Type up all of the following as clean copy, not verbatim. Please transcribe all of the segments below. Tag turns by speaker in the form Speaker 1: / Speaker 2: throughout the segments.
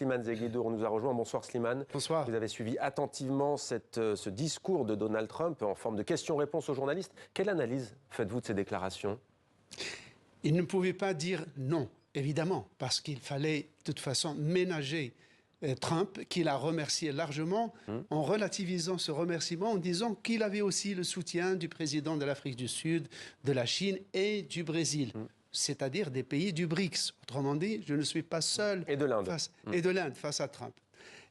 Speaker 1: Slimane Zeguidour nous a rejoint. Bonsoir Slimane.
Speaker 2: Bonsoir.
Speaker 1: Vous avez suivi attentivement ce discours de Donald Trump en forme de questions-réponses aux journalistes. Quelle analyse faites-vous de ces déclarations?
Speaker 2: Il ne pouvait pas dire non, évidemment, parce qu'il fallait de toute façon ménager Trump, qu'il a remercié largement, en relativisant ce remerciement, en disant qu'il avait aussi le soutien du président de l'Afrique du Sud, de la Chine et du Brésil. C'est-à-dire des pays du BRICS. Autrement dit, je ne suis pas seul
Speaker 1: et de l'Inde
Speaker 2: face à Trump.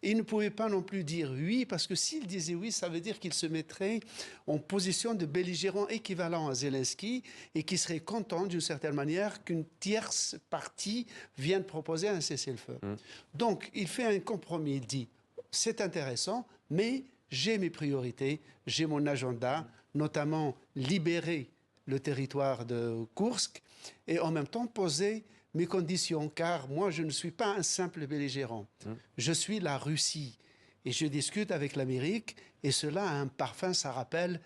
Speaker 2: Et il ne pouvait pas non plus dire oui, parce que s'il disait oui, ça veut dire qu'il se mettrait en position de belligérant équivalent à Zelensky et qui serait content d'une certaine manière qu'une tierce partie vienne proposer un cessez-le-feu. Donc il fait un compromis, il dit c'est intéressant, mais j'ai mes priorités, j'ai mon agenda, notamment libérer le territoire de Koursk et en même temps poser mes conditions, car moi je ne suis pas un simple belligérant. Je suis la Russie et je discute avec l'Amérique et cela a un parfum, ça rappelle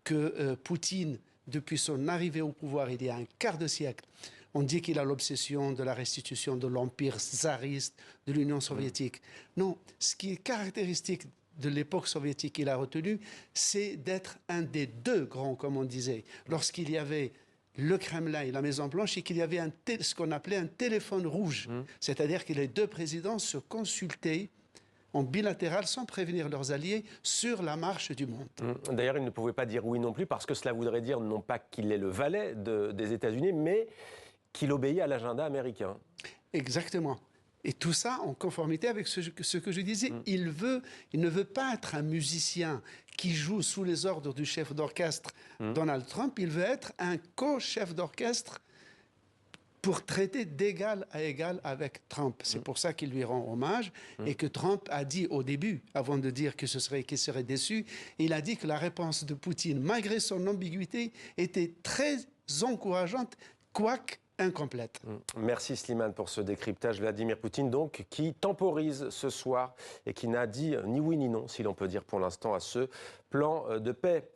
Speaker 2: que Poutine, depuis son arrivée au pouvoir il y a un quart de siècle, on dit qu'il a l'obsession de la restitution de l'empire tsariste, de l'Union soviétique. Non, ce qui est caractéristique de l'époque soviétique qu'il a retenu, c'est d'être un des deux grands, comme on disait, lorsqu'il y avait le Kremlin et la Maison-Blanche, et qu'il y avait ce qu'on appelait un téléphone rouge. C'est-à-dire que les deux présidents se consultaient en bilatéral, sans prévenir leurs alliés, sur la marche du monde.
Speaker 1: D'ailleurs, il ne pouvait pas dire oui non plus, parce que cela voudrait dire non pas qu'il est le valet des États-Unis, mais qu'il obéit à l'agenda américain.
Speaker 2: Exactement. Et tout ça en conformité avec ce que je disais. Il ne veut pas être un musicien qui joue sous les ordres du chef d'orchestre Donald Trump. Il veut être un co-chef d'orchestre pour traiter d'égal à égal avec Trump. C'est pour ça qu'il lui rend hommage et que Trump a dit au début, avant de dire qu'il serait déçu, il a dit que la réponse de Poutine, malgré son ambiguïté, était très encourageante, quoique incomplète.
Speaker 1: Merci Slimane pour ce décryptage. Vladimir Poutine, donc, qui temporise ce soir et qui n'a dit ni oui ni non, si l'on peut dire pour l'instant, à ce plan de paix.